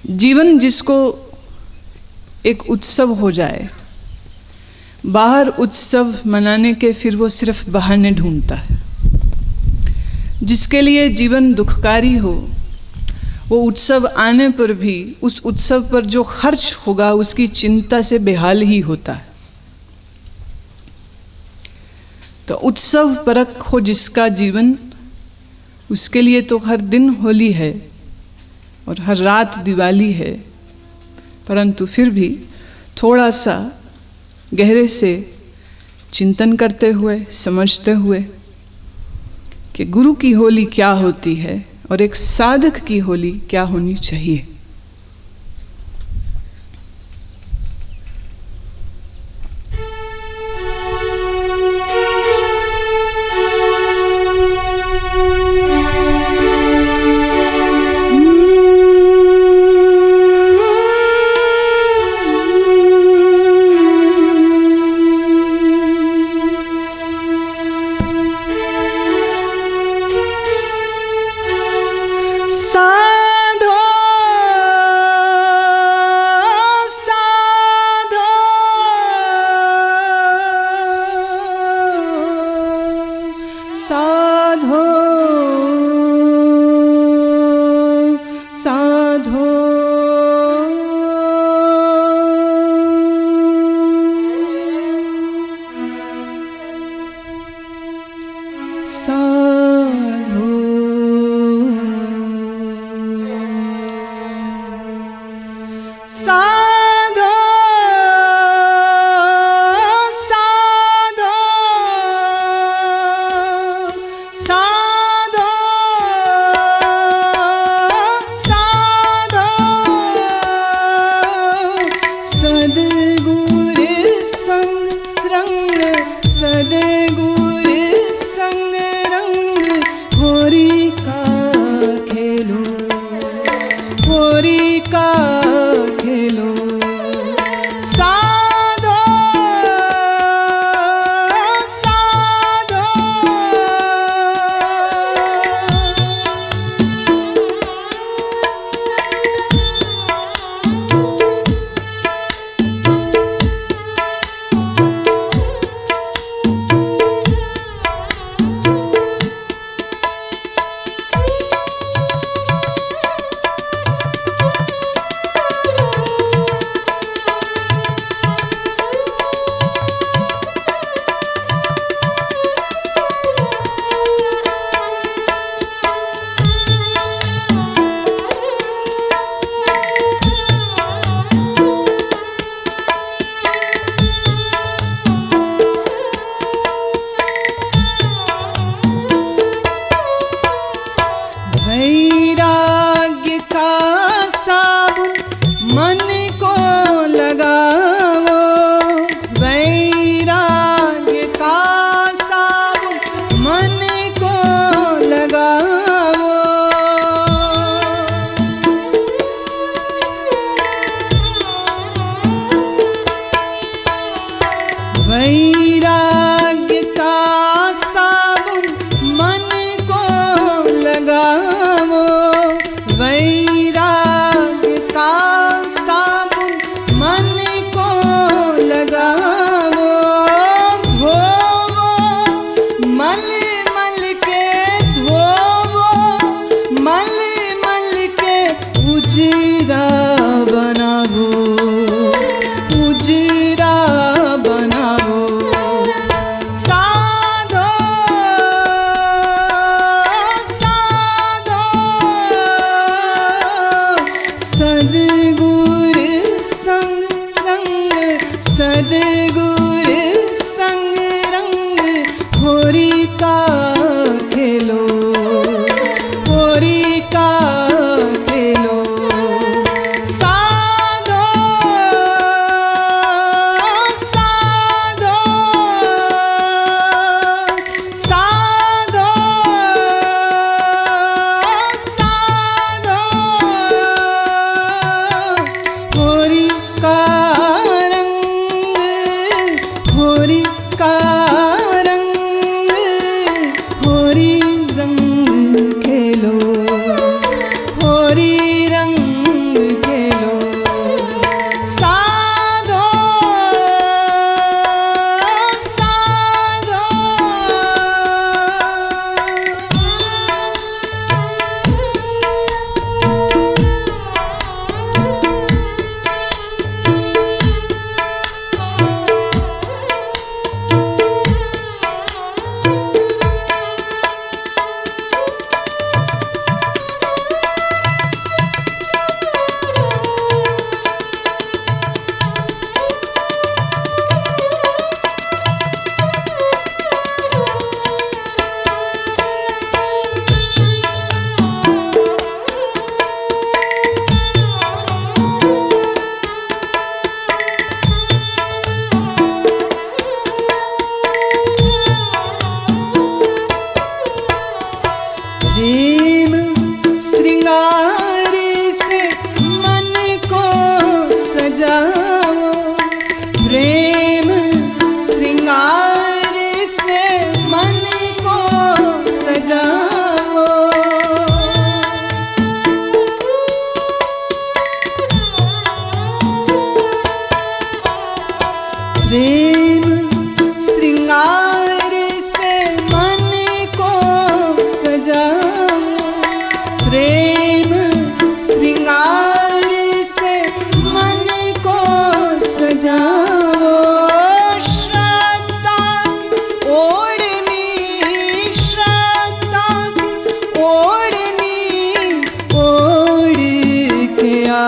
जीवन जिसको एक उत्सव हो जाए, बाहर उत्सव मनाने के फिर वो सिर्फ बहाने ढूंढता है। जिसके लिए जीवन दुखकारी हो, वो उत्सव आने पर भी उस उत्सव पर जो खर्च होगा उसकी चिंता से बेहाल ही होता है। तो उत्सव परक हो जिसका जीवन, उसके लिए तो हर दिन होली है और हर रात दिवाली है। परंतु फिर भी थोड़ा सा गहरे से चिंतन करते हुए, समझते हुए कि गुरु की होली क्या होती है और एक साधक की होली क्या होनी चाहिए। साधो साधो साधो साधो साधो साधो साधो साधो सद्गुरु संग रंग, सद्गुरु संग रंग, होरी का खेलो, होरी का खेलो। साधो साधो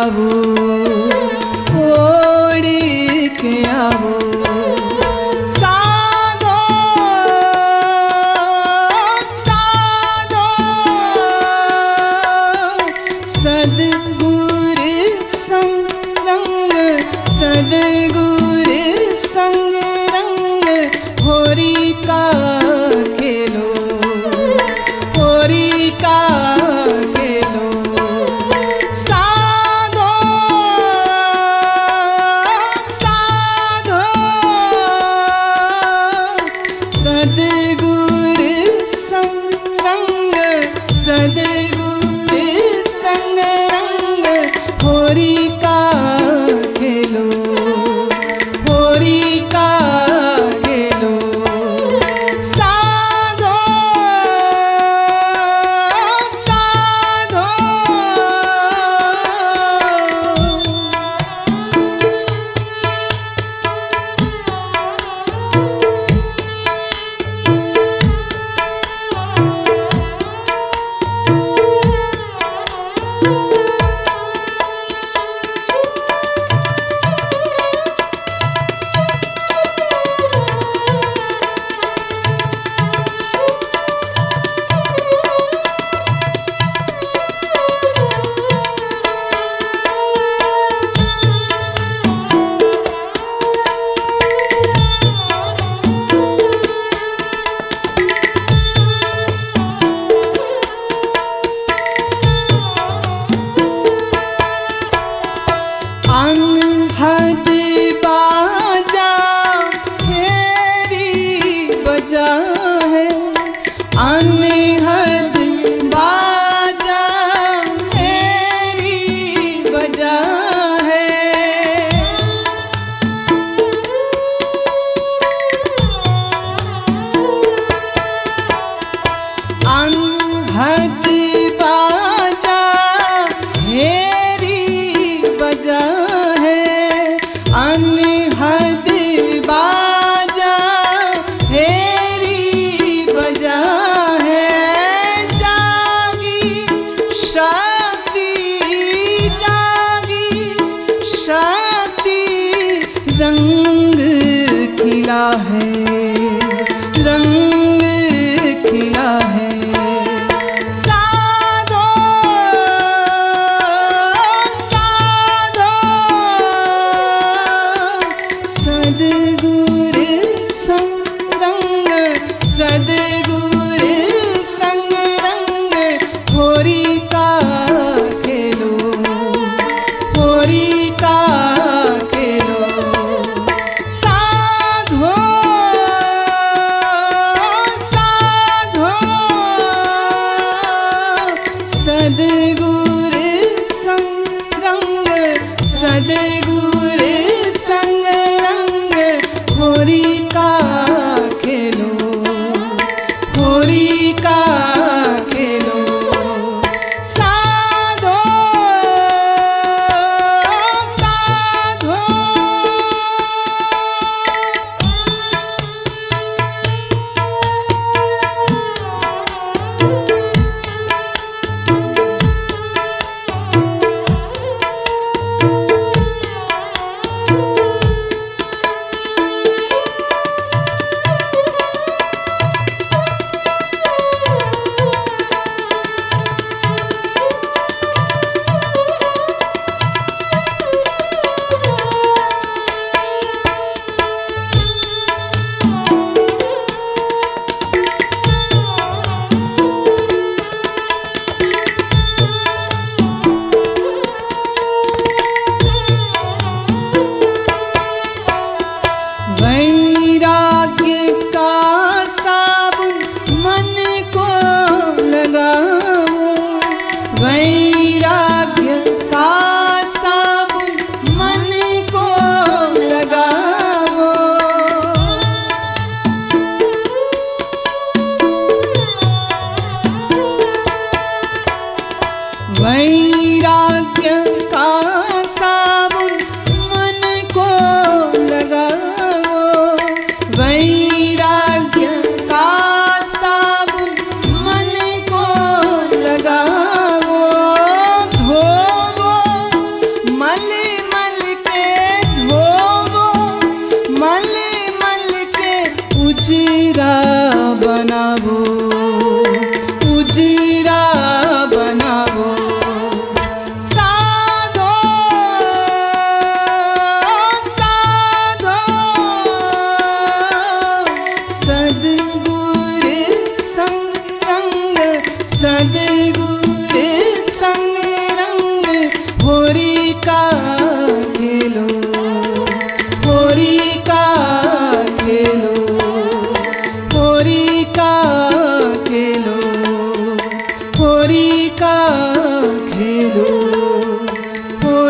आवो, ओढ़ के आवो। साधो साधो सद्गुर संग रंग, सद्गुर संग रंग होरी का खेलो, होरी का खेलो। साधो साधो सद्गुर संग रंग, सद्गुर संग रंग होरी का खेलो, होरी का खेलो। साधो साधो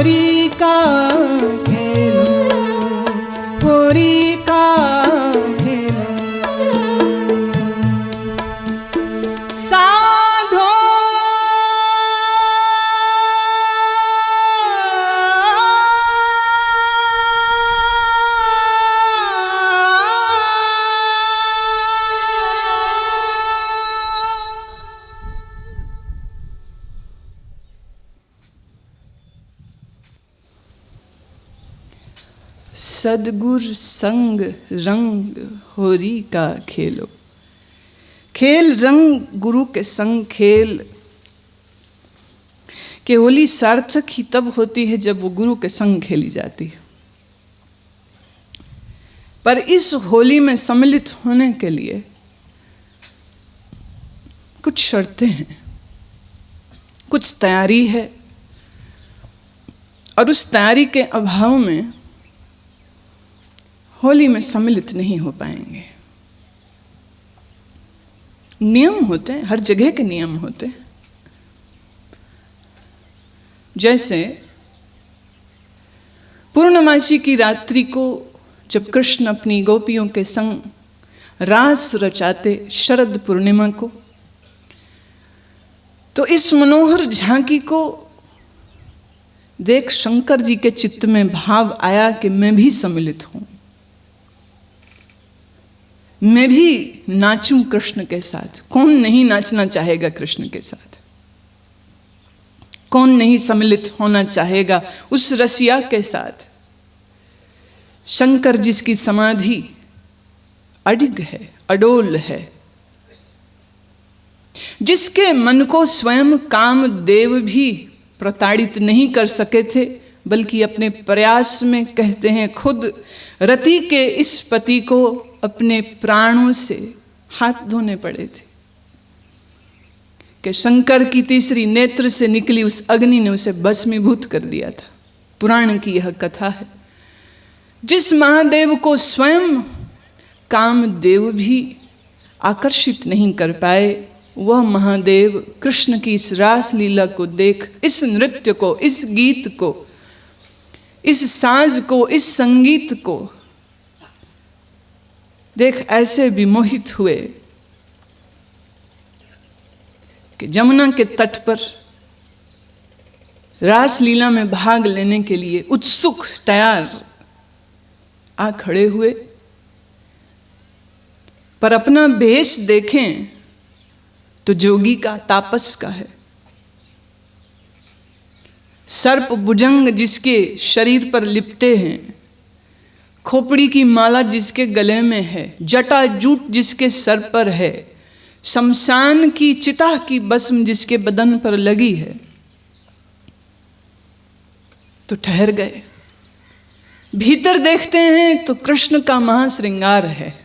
होरी का खेलो, होरी का खेलो। साधो सदगुर संग रंग होरी का खेलो। खेल रंग गुरु के संग खेल कि होली सार्थक ही तब होती है जब वो गुरु के संग खेली जाती है। पर इस होली में सम्मिलित होने के लिए कुछ शर्तें हैं, कुछ तैयारी है, और उस तैयारी के अभाव में होली में सम्मिलित नहीं हो पाएंगे। नियम होते हैं, हर जगह के नियम होते हैं। जैसे पूर्णमासी की रात्रि को जब कृष्ण अपनी गोपियों के संग रास रचाते शरद पूर्णिमा को, तो इस मनोहर झांकी को देख शंकर जी के चित्त में भाव आया कि मैं भी सम्मिलित हूं, मैं भी नाचूं कृष्ण के साथ। कौन नहीं नाचना चाहेगा कृष्ण के साथ? कौन नहीं सम्मिलित होना चाहेगा उस रसिया के साथ? शंकर जिसकी समाधि अडिग है, अडोल है, जिसके मन को स्वयं कामदेव भी प्रताड़ित नहीं कर सके थे, बल्कि अपने प्रयास में कहते हैं खुद रति के इस पति को अपने प्राणों से हाथ धोने पड़े थे कि शंकर की तीसरी नेत्र से निकली उस अग्नि ने उसे भस्मीभूत कर दिया था। पुराण की यह कथा है। जिस महादेव को स्वयं कामदेव भी आकर्षित नहीं कर पाए, वह महादेव कृष्ण की इस रास लीला को देख, इस नृत्य को, इस गीत को, इस साज को, इस संगीत को देख ऐसे विमोहित हुए कि जमुना के तट पर रासलीला में भाग लेने के लिए उत्सुक तैयार आ खड़े हुए। पर अपना भेष देखें तो जोगी का, तापस का है। सर्प भुजंग जिसके शरीर पर लिपटे हैं, खोपड़ी की माला जिसके गले में है, जटा जूट जिसके सर पर है, शमशान की चिता की भस्म जिसके बदन पर लगी है, तो ठहर गए। भीतर देखते हैं तो कृष्ण का महाश्रृंगार है।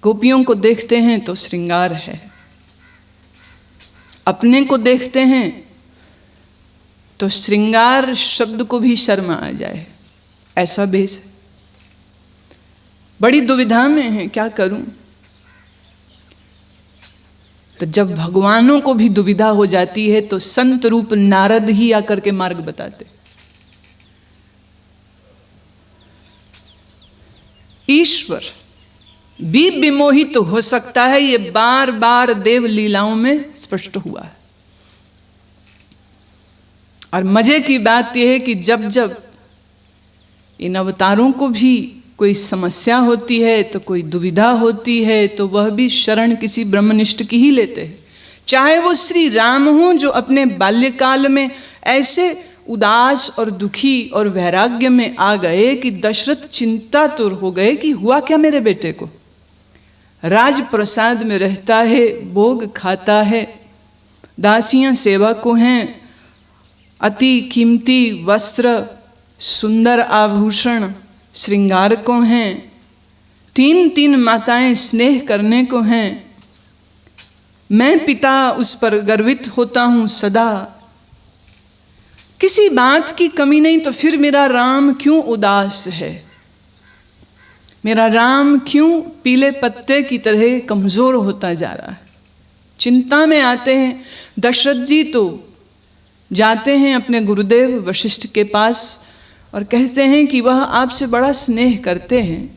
गोपियों को देखते हैं तो श्रृंगार है। अपने को देखते हैं तो श्रृंगार शब्द को भी शर्म आ जाए, ऐसा भेष है। बड़ी दुविधा में है, क्या करूं? तो जब भगवानों को भी दुविधा हो जाती है तो संत रूप नारद ही आकर के मार्ग बताते। ईश्वर भी विमोहित तो हो सकता है, ये बार बार देव लीलाओं में स्पष्ट हुआ है। और मजे की बात यह है कि जब जब इन अवतारों को भी कोई समस्या होती है, तो कोई दुविधा होती है, तो वह भी शरण किसी ब्रह्मनिष्ठ की ही लेते हैं। चाहे वो श्री राम हो जो अपने बाल्यकाल में ऐसे उदास और दुखी और वैराग्य में आ गए कि दशरथ चिंतातुर हो गए कि हुआ क्या मेरे बेटे को। राज प्रसाद में रहता है, भोग खाता है, दासियां सेवा को हैं, अति कीमती वस्त्र, सुंदर आभूषण श्रृंगार को हैं, तीन तीन माताएं स्नेह करने को हैं, मैं पिता उस पर गर्वित होता हूं सदा, किसी बात की कमी नहीं, तो फिर मेरा राम क्यों उदास है? मेरा राम क्यों पीले पत्ते की तरह कमजोर होता जा रहा है? चिंता में आते हैं। दशरथ जी तो जाते हैं अपने गुरुदेव वशिष्ठ के पास और कहते हैं कि वह आपसे बड़ा स्नेह करते हैं,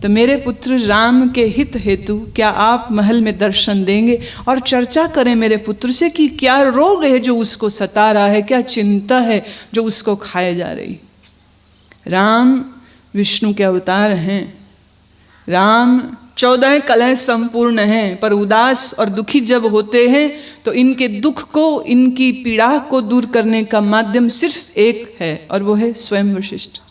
तो मेरे पुत्र राम के हित हेतु क्या आप महल में दर्शन देंगे और चर्चा करें मेरे पुत्र से कि क्या रोग है जो उसको सता रहा है, क्या चिंता है जो उसको खाए जा रही। राम विष्णु के अवतार हैं, राम 14 कलह संपूर्ण हैं, पर उदास और दुखी जब होते हैं तो इनके दुख को, इनकी पीड़ा को दूर करने का माध्यम सिर्फ एक है और वो है स्वयं वशिष्ठ।